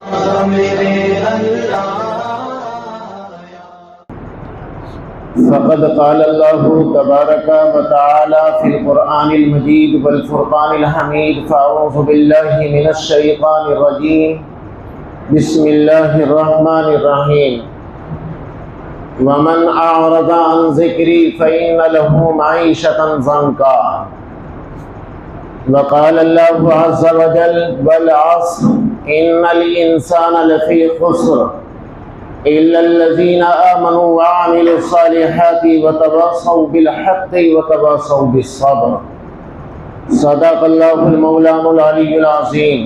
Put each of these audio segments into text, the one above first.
फ़क़द क़ाल अल्लाहु तबारक व तआला फ़िल क़ुरआनिल मजीद वल फ़ुरक़ानिल हमीद फ़अऊज़ु बिल्लाहि मिनश शैतानिर रजीम बिस्मिल्लाहिर रहमानिर रहीम वमन अअरज़ अन ज़िक्री फ़इन्न लहू मईशतन ज़ंका व क़ाल अल्लाहु अज़्ज़ व जल वल अस्र इन्नल इंसाना लफ़ी ख़ुस्र इल्लल्लज़ीना आमनू व अमिलुस्सालिहाति व तवासौ बिल हक़्क़ि व तवासौ बिस्सब्र। सदक़ल्लाहुल मौलानुल अलीयुल अज़ीम।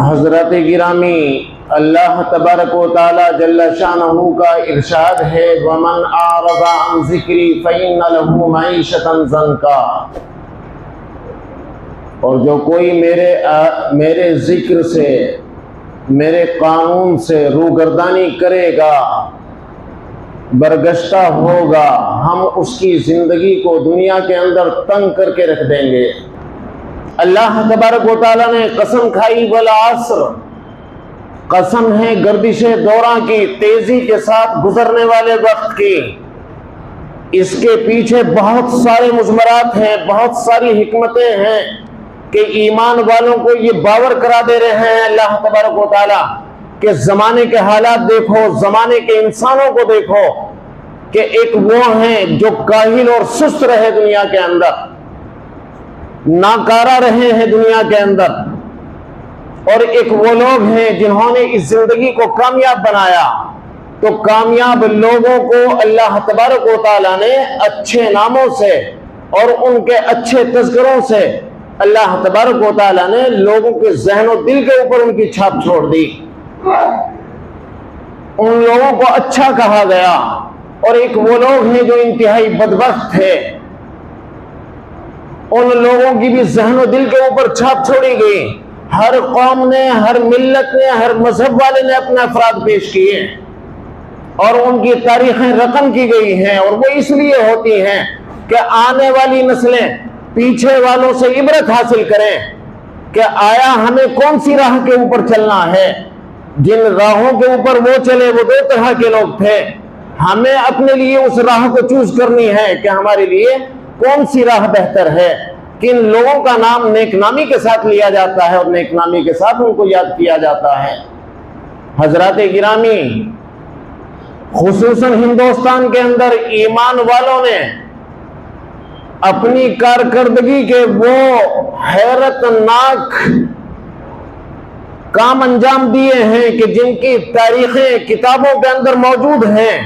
हज़रत गिरामी, अल्लाह तबारक व तआला जल्ल शानहू का इरशाद है, वमन अअरज़ अन ज़िक्री फ़इन्न लहू मईशतन ज़ंका। और जो कोई मेरे जिक्र से, मेरे कानून से रूगर्दानी करेगा, बरगश्ता होगा, हम उसकी ज़िंदगी को दुनिया के अंदर तंग करके रख देंगे। अल्लाह तबारक व तआला ने कसम खाई, वल अस्र, कसम है गर्दिशे दौरां की, तेजी के साथ गुजरने वाले वक्त की। इसके पीछे बहुत सारे मुज़मरात हैं, बहुत सारी हिकमतें हैं कि ईमान वालों को ये बावर करा दे रहे हैं अल्लाह तबारक व तआला कि ज़माने के हालात देखो, ज़माने के इंसानों को देखो कि एक वो हैं जो काहिल और सुस्त रहे दुनिया के अंदर, नाकारा रहे हैं दुनिया के अंदर, और एक वो लोग हैं जिन्होंने इस जिंदगी को कामयाब बनाया। तो कामयाब लोगों को अल्लाह तबारक व तआला ने अच्छे नामों से और उनके अच्छे तज़किरों से अल्लाह तबारक व तआला ने लोगों के ज़हन और दिल के ऊपर उनकी छाप छोड़ दी। उन लोगों को अच्छा कहा गया। और एक वो लोग हैं जो इंतहाई बदबख्त थे, उन लोगों की भी ज़हन और दिल के ऊपर छाप छोड़ी गई। हर कौम ने, हर मिल्लत ने, हर मजहब वाले ने अपने अफराद पेश किए और उनकी तारीखें रकम की गई हैं। और वो इसलिए होती हैं कि आने वाली नस्लें पीछे वालों से इबरत हासिल करें कि आया हमें कौन सी राह के ऊपर चलना है। जिन राहों के ऊपर वो चले वो दो तरह के लोग थे। हमें अपने लिए उस राह को चूज करनी है कि हमारे लिए कौन सी राह बेहतर है। किन लोगों का नाम नेकनामी के साथ लिया जाता है और नेकनामी के साथ उनको याद किया जाता है। हजरात गिरामी, खुसूसन हिंदुस्तान के अंदर ईमान वालों ने अपनी कारकर्दगी के वो हैरतनाक काम अंजाम दिए हैं कि जिनकी तारीखें किताबों के अंदर मौजूद हैं।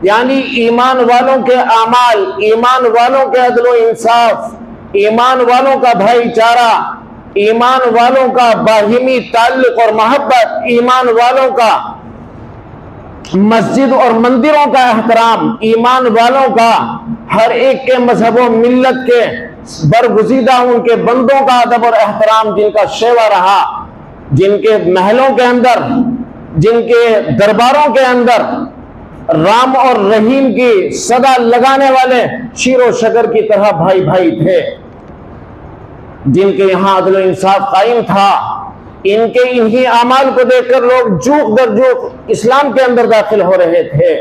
यानी ईमान वालों के आमाल, ईमान वालों के अदल व इंसाफ, ईमान वालों का भाईचारा, ईमान वालों का बाहिमी ताल्लुक और मोहब्बत, ईमान वालों का मस्जिद और मंदिरों का एहतराम, ईमान वालों का हर एक के मजहब और मिल्लत के बरगुज़ीदा उनके बंदों का अदब और एहतराम, जिनका शेवा रहा, जिनके महलों के अंदर, जिनके दरबारों के अंदर राम और रहीम की सदा लगाने वाले शीरो शकर की तरह भाई भाई थे, जिनके यहां अदल इंसाफ कायम था। इनके इन्हीं आमाल को देखकर लोग जूक दर जूक इस्लाम के अंदर दाखिल हो रहे थे।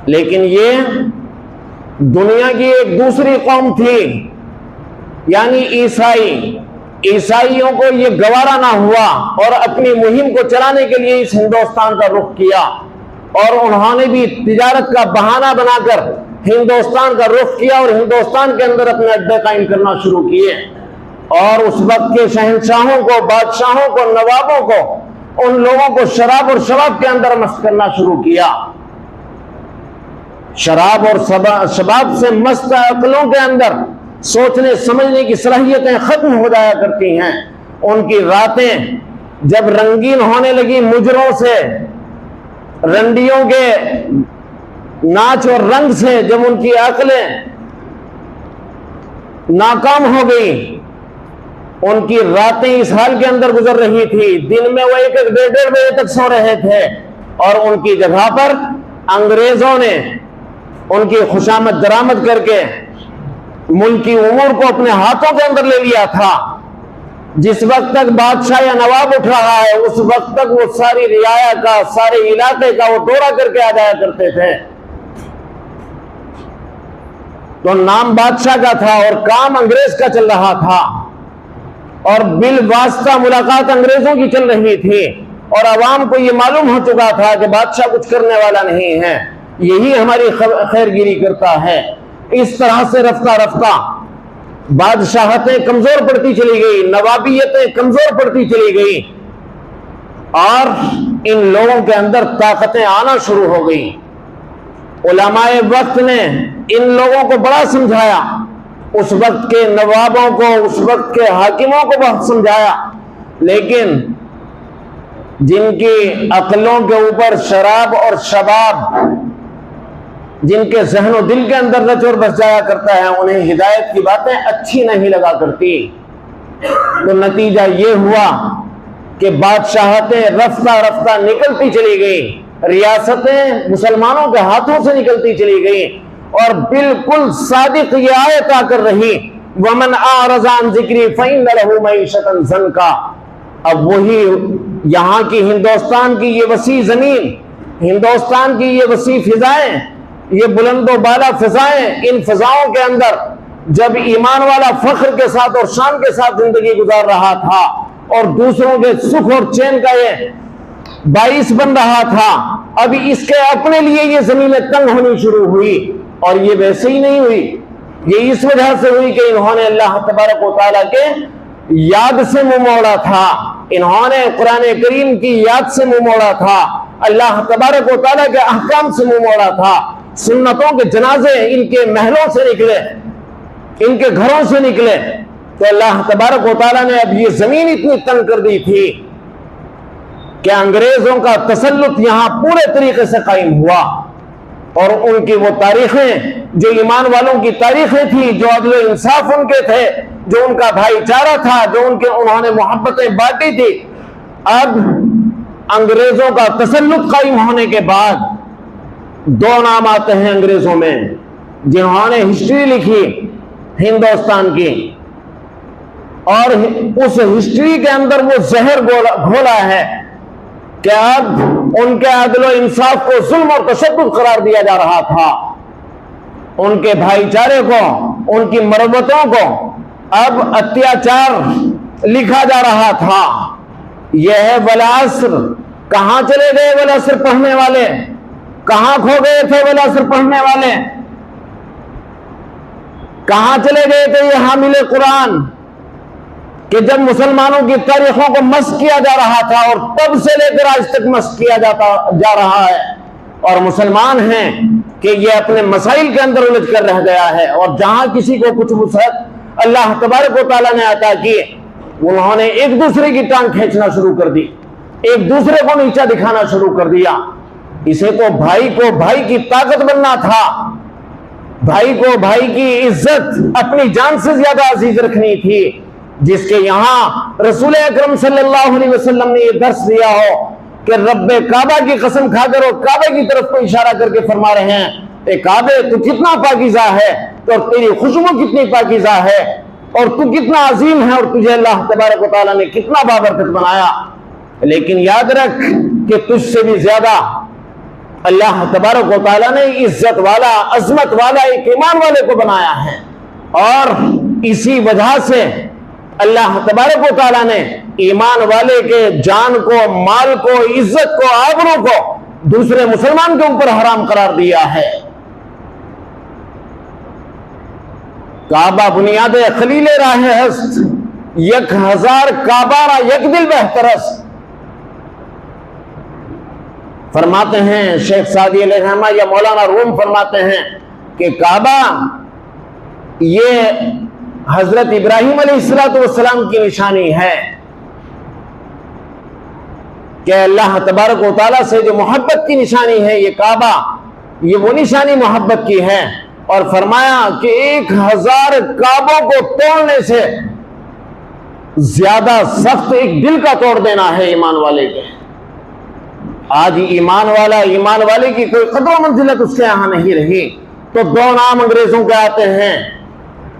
लेकिन ये दुनिया की एक दूसरी कौम थी, यानी ईसाई। ईसाइयों को ये गवारा ना हुआ और अपनी मुहिम को चलाने के लिए इस हिंदुस्तान का रुख किया और उन्होंने भी तिजारत का बहाना बनाकर हिंदुस्तान का रुख किया और हिंदुस्तान के अंदर अपने अड्डे कायम करना शुरू किए। और उस वक्त के शहंशाहों को, बादशाहों को, नवाबों को, उन लोगों को शराब और शबाब के अंदर मस्त करना शुरू किया। शराब और शबाब से मस्त अक्लों के अंदर सोचने समझने की सलाहियतें खत्म हो जाया करती हैं। उनकी रातें जब रंगीन होने लगी मुजरों से, रंडियों के नाच और रंग से, जब उनकी अक्लें नाकाम हो गई, उनकी रातें इस हाल के अंदर गुजर रही थी। दिन में वो एक एक डेढ़ डेढ़ बजे तक सो रहे थे और उनकी जगह पर अंग्रेजों ने उनकी खुशामद दरामद करके मुल्की उमूर को अपने हाथों के अंदर ले लिया था। जिस वक्त तक बादशाह या नवाब उठ रहा है उस वक्त तक वो सारी रियाया का, सारे इलाके का वो दौरा करके आ जाया करते थे। तो नाम बादशाह का था और काम अंग्रेज का चल रहा था, और बिल वास्ता मुलाकात अंग्रेजों की चल रही थी, और अवाम को यह मालूम हो चुका था कि बादशाह कुछ करने वाला नहीं है, यही हमारी खैरगिरी करता है। इस तरह से रफ्ता रफ्ता बादशाहतें कमजोर पड़ती चली गई, नवाबियतें कमजोर पड़ती चली गई, और इन लोगों के अंदर ताकतें आना शुरू हो गई। उलमाए वक्त ने इन लोगों को बड़ा समझाया, उस वक्त के नवाबों को, उस वक्त के हाकिमों को बहुत समझाया, लेकिन जिनकी अक्लों के ऊपर शराब और शबाब, जिनके जहन और दिल के अंदर रच और बस जाया करता है, उन्हें हिदायत की बातें अच्छी नहीं लगा करती। तो नतीजा ये हुआ कि बादशाहतें रफ्ता रफ्ता निकलती चली गई, रियासतें मुसलमानों के हाथों से निकलती चली गई, और बिल्कुल सादिक ये आयत आकर रही, वमन आरज़ान ज़िक्री फ़इन्न लहू मईशतन ज़न्का। अब वही यहाँ की हिंदुस्तान की ये वसी जमीन, हिंदुस्तान की ये वसी फिजाएं, ये बुलंदो बाला फिजाएं, इन फिजाओं के अंदर जब ईमान वाला फख्र के साथ और शान के साथ जिंदगी गुजार रहा था और दूसरों के सुख और चैन का ये बाइस बन रहा था, अभी इसके अपने लिए ये जमीनें तंग होनी शुरू हुई। और ये वैसे ही नहीं हुई, ये इस वजह से हुई कि इन्होंने अल्लाह तबारक व तआला के याद से मुंह मोड़ा था, इन्होंने कुरान करीम की याद से मुंह मोड़ा था, अल्लाह तबारक व तआला के अहकाम से मुंह मोड़ा था। सुन्नतों के जनाजे इनके महलों से निकले, इनके घरों से निकले, तो अल्लाह तबारक व तआला ने अब ये जमीन इतनी तंग कर दी थी कि अंग्रेजों का तसल्लुत यहां पूरे तरीके से कायम हुआ, और उनकी वो तारीखें जो ईमान वालों की तारीखें थी, जो अदल इंसाफ उनके थे, जो उनका भाईचारा था, जो उन्होंने मोहब्बतें बांटी थी, अब अंग्रेजों का तसल्लुत कायम होने के बाद दो नाम आते हैं अंग्रेजों में जिन्होंने हिस्ट्री लिखी हिंदुस्तान की, और उस हिस्ट्री के अंदर वो जहर घोला है कि अब उनके अदल इंसाफ को जुल्म और तशद्दुद करार दिया जा रहा था, उनके भाईचारे को, उनकी मरबतों को अब अत्याचार लिखा जा रहा था। यह है वलासर। कहां चले गए वलासर पढ़ने वाले? कहां खो गए थे वलासर पढ़ने वाले? कहां चले गए थे ये हामिले कुरान कि जब मुसलमानों की तारीखों को मस्क किया जा रहा था, और तब से लेकर आज तक मस्क किया जा रहा है, और मुसलमान हैं कि ये अपने मसाइल के अंदर उलझ कर रह गया है, और जहां किसी को कुछ वसअत अल्लाह तबारक व तआला ने अता की, उन्होंने एक दूसरे की टांग खींचना शुरू कर दी, एक दूसरे को नीचा दिखाना शुरू कर दिया। इसे तो भाई को भाई की ताकत बनना था, भाई को भाई की इज्जत अपनी जान से ज्यादा अजीज रखनी थी, जिसके यहां रसूल अकरम सल्लल्लाहु अलैहि वसल्लम ने यह दर्स दिया हो कि रब्बे काबा की कसम खाकर और काबे की तरफ को इशारा करके फरमा रहे हैं, ए काबे तू कितना पाकीज़ा है, तो तेरी खुशबू कितनी पाकीज़ा है, और तू कितना अजीम है, और तुझे अल्लाह तबारक व तआला ने कितना बाबरकत बनाया। लेकिन याद रख कि तुझसे भी ज्यादा अल्लाह तबारक व तआला ने इज्जत वाला, अजमत वाला एक ईमान वाले को बनाया है, और इसी वजह से अल्लाह तबारक व तआला ने ईमान वाले के जान को, माल को, इज्जत को, आबरू को दूसरे मुसलमान के ऊपर हराम करार दिया है। काबा बुनियादे खलीले राहे हस्त, यक हजार काबारा यक दिल बेहतरस। फरमाते हैं शेख सादी अलैहिर्रहमा या मौलाना रूम फरमाते हैं कि काबा ये हजरत इब्राहिम अलैहिस्सलाम की निशानी है कि अल्लाह तबारक व तआला से जो मोहब्बत की निशानी है, ये काबा, ये वो निशानी मोहब्बत की है। और फरमाया कि 1000 काबों को तोड़ने से ज्यादा सख्त एक दिल का तोड़ देना है ईमान वाले के। आज ईमान वाले की कोई कदर मंजिलत उसके यहां नहीं रही। तो दो नाम अंग्रेजों के आते हैं,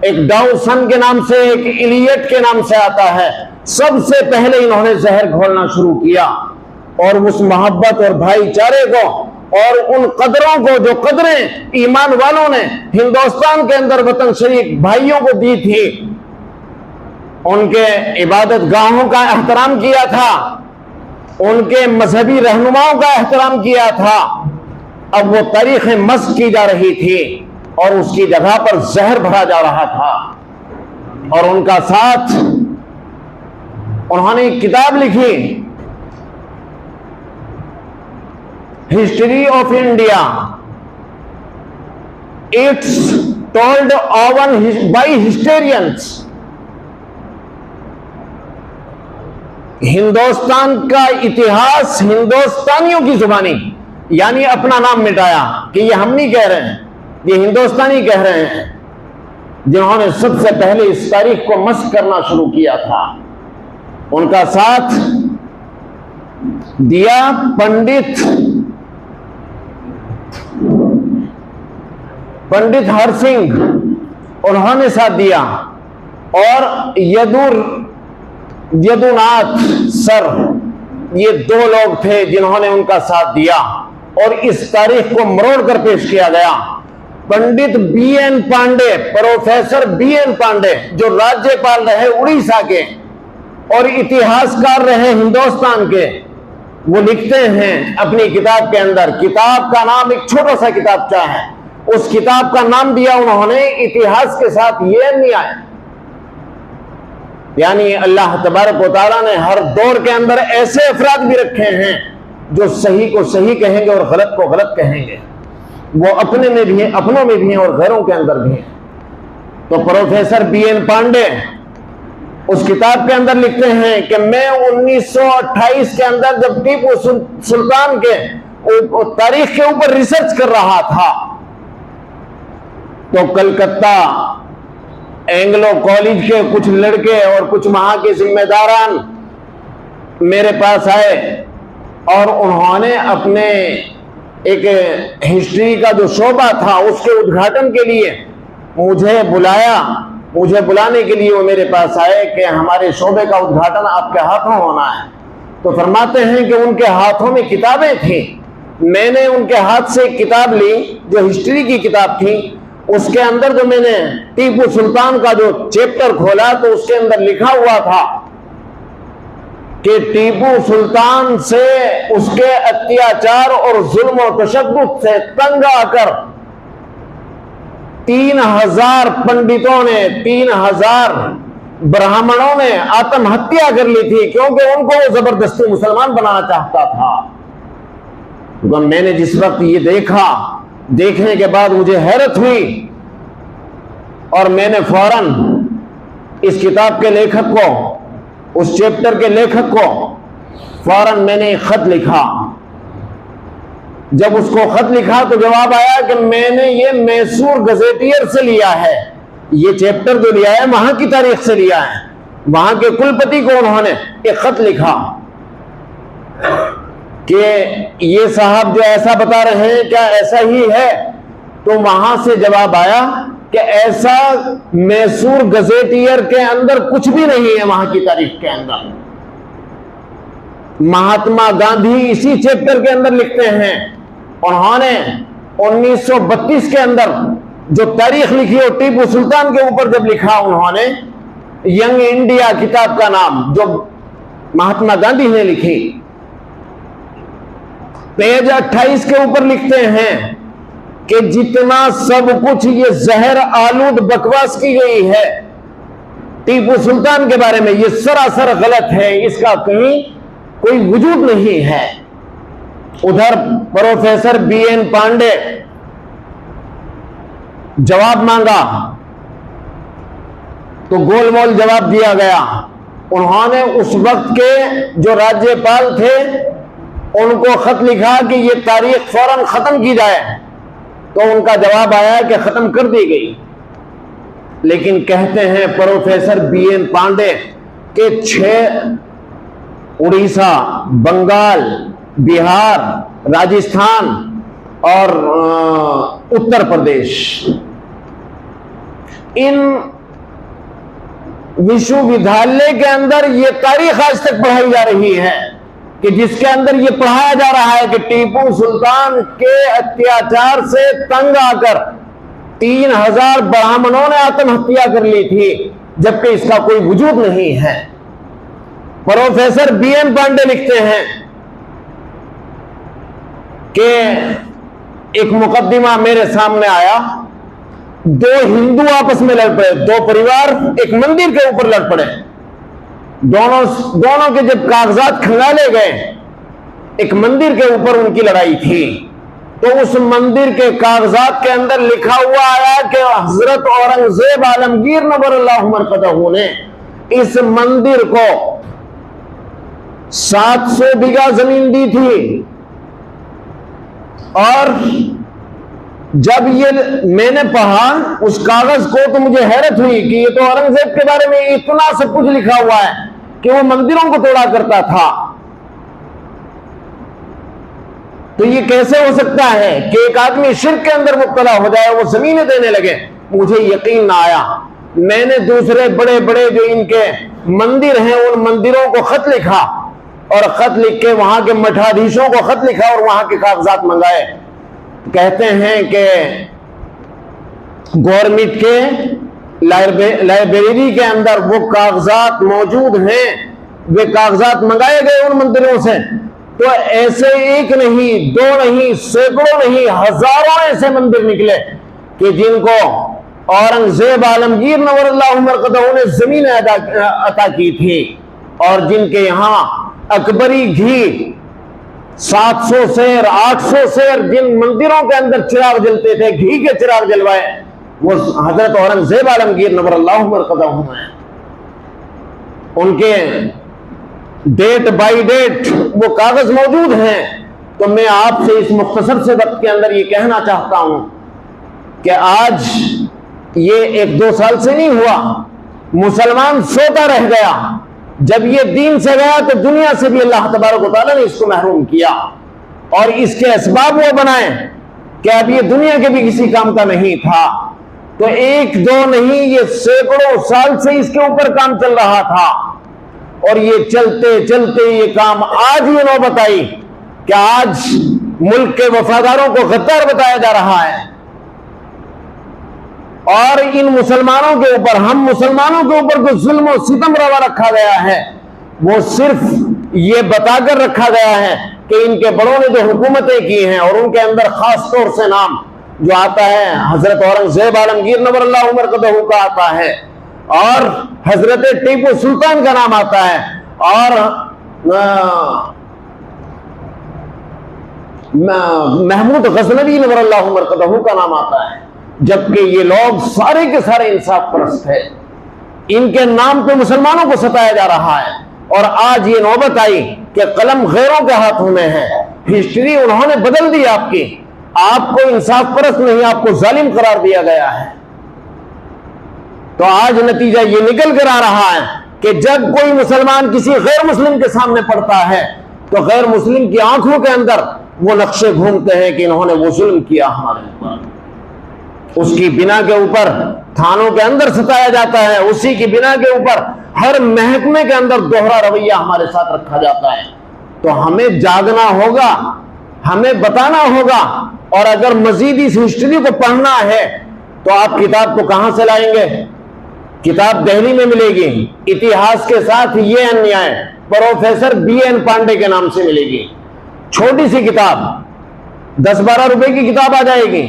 एक डाउसन के नाम से, एक इलियट के नाम से आता है। सबसे पहले इन्होंने जहर घोलना शुरू किया और उस मोहब्बत और भाईचारे को और उन कदरों को, जो कदरें ईमान वालों ने हिंदुस्तान के अंदर वतन शरीफ भाइयों को दी थी, उनके इबादत गाहों का एहतराम किया था, उनके मजहबी रहनुमाओं का एहतराम किया था, अब वो तारीख मस्क की जा रही थी और उसकी जगह पर जहर भरा जा रहा था। और उनका साथ उन्होंने एक किताब लिखी, history of India. It's told own by historians. Hindustan का इतिहास हिंदुस्तानियों की जुबानी, यानी अपना नाम मिटाया कि ये हम नहीं कह रहे हैं, ये हिंदुस्तानी कह रहे हैं, जिन्होंने सबसे पहले इस तारीख को मस्क करना शुरू किया था। उनका साथ दिया पंडित हरसिंह, उन्होंने साथ दिया, और यदुनाथ सर, ये दो लोग थे जिन्होंने उनका साथ दिया और इस तारीख को मरोड़ कर पेश किया गया। Pandit BN Pande, professor BN Pande, जो राज्यपाल रहे उड़ीसा के और इतिहासकार रहे हिंदुस्तान के, वो लिखते हैं अपनी किताब के अंदर, किताब का नाम एक छोटा सा किताबचा है, उस किताब का नाम दिया उन्होंने इतिहास के साथ ये न्याय। यानी अल्लाह तबारक व तआला ने हर दौर के अंदर ऐसे अफराद भी रखे हैं जो सही को सही कहेंगे और गलत को गलत कहेंगे। वो अपने में भी हैं, अपनों में भी हैं और घरों के अंदर भी हैं। तो प्रोफेसर बीएन पांडे उस किताब के अंदर लिखते हैं कि मैं 1928 के अंदर जब टीपू सुल्तान के तारीख के ऊपर रिसर्च कर रहा था, तो कलकत्ता एंग्लो कॉलेज के कुछ लड़के और कुछ वहां के जिम्मेदारान मेरे पास आए और उन्होंने अपने एक हिस्ट्री का जो शोबा था उसके उद्घाटन के लिए मुझे बुलाया। मुझे बुलाने के लिए वो मेरे पास आए कि हमारे शोबे का उद्घाटन आपके हाथों होना है। तो फरमाते हैं कि उनके हाथों में किताबें थी। मैंने उनके हाथ से एक किताब ली जो हिस्ट्री की किताब थी। उसके अंदर जो मैंने टीपू सुल्तान का जो चैप्टर खोला तो उसके अंदर लिखा हुआ था कि टीपू सुल्तान से, उसके अत्याचार और जुल्म और तशद्दुद से तंग आकर 3000 पंडितों ने, 3000 ब्राह्मणों ने आत्महत्या कर ली थी, क्योंकि उनको वो जबरदस्ती मुसलमान बनाना चाहता था। तो मैंने जिस वक्त ये देखा, देखने के बाद मुझे हैरत हुई और मैंने फौरन इस किताब के लेखक को, उस चैप्टर के लेखक को फौरन मैंने एक खत लिखा। जब उसको खत लिखा तो जवाब आया कि मैंने ये मैसूर गजेटियर से लिया है, ये चैप्टर जो लिया है वहां की तारीख से लिया है। वहां के कुलपति को उन्होंने एक खत लिखा कि ये साहब जो ऐसा बता रहे हैं क्या ऐसा ही है? तो वहां से जवाब आया कि ऐसा मैसूर गजेटियर के अंदर कुछ भी नहीं है। वहां की तारीख के अंदर महात्मा गांधी इसी चैप्टर के अंदर लिखते हैं, उन्होंने 1932 के अंदर जो तारीख लिखी और टीपू सुल्तान के ऊपर जब लिखा उन्होंने, यंग इंडिया किताब का नाम जो महात्मा गांधी ने लिखी, पेज 28 के ऊपर लिखते हैं कि जितना सब कुछ ये जहर आलूद बकवास की गई है टीपू सुल्तान के बारे में, ये सरासर गलत है, इसका कहीं कोई वजूद नहीं है। उधर प्रोफेसर बीएन पांडे जवाब मांगा तो गोलमोल जवाब दिया गया। उन्होंने उस वक्त के जो राज्यपाल थे उनको खत लिखा कि ये तारीख फौरन खत्म की जाए, तो उनका जवाब आया कि खत्म कर दी गई। लेकिन कहते हैं प्रोफेसर बीएन पांडे के 6 उड़ीसा, बंगाल, बिहार, राजस्थान और उत्तर प्रदेश, इन विश्वविद्यालय के अंदर ये तारीख आज तक पढ़ाई जा रही है कि जिसके अंदर ये पढ़ाया जा रहा है कि टीपू सुल्तान के अत्याचार से तंग आकर 3000 ब्राह्मणों ने आत्महत्या कर ली थी, जबकि इसका कोई वजूद नहीं है। प्रोफेसर बीएन पांडे लिखते हैं कि एक मुकदमा मेरे सामने आया, 2 हिंदू आपस में लड़ पड़े, 2 परिवार एक मंदिर के ऊपर लड़ पड़े। दोनों के जब कागजात खंगाले गए, एक मंदिर के ऊपर उनकी लड़ाई थी, तो उस मंदिर के कागजात के अंदर लिखा हुआ आया कि हजरत औरंगजेब आलमगीर नबरुल्लाह मरकदहू ने इस मंदिर को 700 बीघा जमीन दी थी। और जब ये मैंने पढ़ा उस कागज को तो मुझे हैरत हुई कि ये तो औरंगजेब के बारे में इतना सब कुछ लिखा हुआ है कि वो मंदिरों को तोड़ा करता था। तो ये कैसे हो सकता है कि एक आदमी शिर्क के अंदर मुब्तला हो जाए, वो जमीनें देने लगे? मुझे यकीन ना आया। मैंने दूसरे बड़े बड़े जो इनके मंदिर हैं उन मंदिरों को खत लिखा और खत लिख के वहां के मठाधीशों को खत लिखा और वहां के कागजात मंगाए। कहते हैं कि गवर्नमेंट के लाइब्रेरी के अंदर वो कागजात मौजूद हैं, वे कागजात मंगाए गए उन मंदिरों से। तो ऐसे एक नहीं, 2 नहीं, सैकड़ों नहीं, हजारों ऐसे मंदिर निकले कि जिनको औरंगजेब आलमगीर नवरुल्लाह मरकदहू ने जमीन अता की थी और जिनके यहां अकबरी घी 700 शेर 800 शेर जिन मंदिरों के अंदर चिराग जलते थे, घी के चिराग जलवाए, वो हजरत औरंगजेब आलमगीर नबरुल्लाह मरकदहू हैं। उनके डेट बाय डेट वो कागज मौजूद हैं। तो मैं आपसे इस मुख्तसर से वक्त के अंदर ये कहना चाहता हूं कि आज ये 1-2 साल से नहीं हुआ, मुसलमान सोता रह गया। जब ये दीन से गया तो दुनिया से भी अल्लाह तबारक व तआला ने इसको महरूम किया और इसके असबाब वो बनाए कि अब ये दुनिया के भी किसी काम का नहीं था। तो 1-2 नहीं, ये सैकड़ों साल से इसके ऊपर काम चल रहा था और ये चलते चलते ये काम आज ये नौबत आई कि आज मुल्क के वफादारों को गद्दार बताया जा रहा है और इन मुसलमानों के ऊपर, हम मुसलमानों के ऊपर जो जुल्म और सितम रवा रखा गया है वो सिर्फ ये बताकर रखा गया है कि इनके बड़ों ने जो हुकूमतें की हैं और उनके अंदर खास तौर से नाम जो आता है हजरत औरंगजेब आलमगीर नबरुल्लाह मरकदहू का आता है और हजरत टीपू सुल्तान का नाम आता है और महमूद गजनवी नबरुल्लाह मरकदहू का नाम आता है, जबकि ये लोग सारे के सारे इंसाफ परस्त है। इनके नाम पे मुसलमानों को सताया जा रहा है और आज ये नौबत आई कि कलम गैरों के हाथों में है। हिस्ट्री उन्होंने बदल दी आपकी, आपको इंसाफ परस्त नहीं, आपको जालिम करार दिया गया है। तो आज नतीजा ये निकल कर आ रहा है कि जब कोई मुसलमान किसी गैर मुस्लिम के सामने पड़ता है तो गैर मुस्लिम की आंखों के अंदर वो नक्शे घूमते हैं कि इन्होंने वो जुल्म किया हमारे ऊपर। उसकी बिना के ऊपर थानों के अंदर सताया जाता है, उसी की बिना के ऊपर हर महकमे के अंदर दोहरा रवैया हमारे साथ रखा जाता है। तो हमें जागना होगा, हमें बताना होगा और अगर मजीद इस हिस्ट्री को पढ़ना है तो आप किताब को कहां से लाएंगे? किताब दिल्ली में मिलेगी, इतिहास के साथ ये अन्याय प्रोफेसर बीएन पांडे के नाम से मिलेगी। छोटी सी किताब 10-12 रुपए की किताब आ जाएगी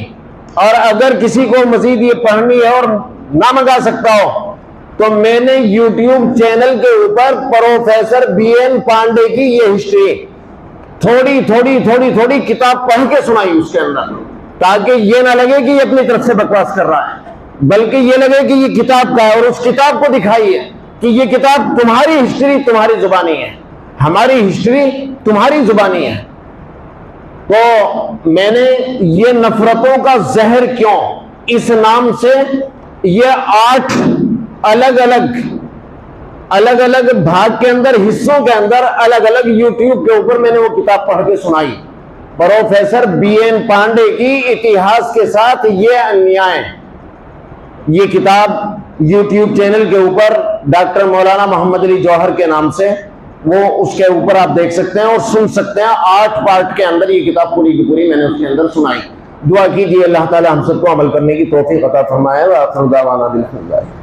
और अगर किसी को मजीद ये पढ़नी है और ना मंगा सकता हो तो मैंने YouTube चैनल के ऊपर प्रोफेसर बीएन पांडे की ये हिस्ट्री थोड़ी किताब पढ़ के सुनाई उसके अंदर, ताकि ये ना लगे कि ये अपनी तरफ से बकवास कर रहा है, बल्कि ये लगे कि ये किताब का है और उस किताब को दिखाइए कि ये किताब तुम्हारी हिस्ट्री तुम्हारी जुबानी है, हमारी हिस्ट्री तुम्हारी जुबानी है। तो मैंने ये नफरतों का जहर क्यों इस नाम से ये 8 अलग अलग भाग के अंदर, हिस्सों के अंदर अलग अलग YouTube के ऊपर मैंने वो किताब पढ़ के सुनाई, प्रोफेसर बीएन पांडे की इतिहास के साथ ये अन्याय। ये किताब यूट्यूब चैनल के ऊपर डॉक्टर मौलाना मोहम्मद अली जौहर के नाम से, वो उसके ऊपर आप देख सकते हैं और सुन सकते हैं। 8 पार्ट के अंदर ये किताब पूरी की पूरी मैंने उसके अंदर सुनाई। दुआ कीजिए अल्लाह ताला हम सबको अमल करने की तौफीक अता फरमाए। व आखिर दावाना बिल हम्दुलिल्लाह।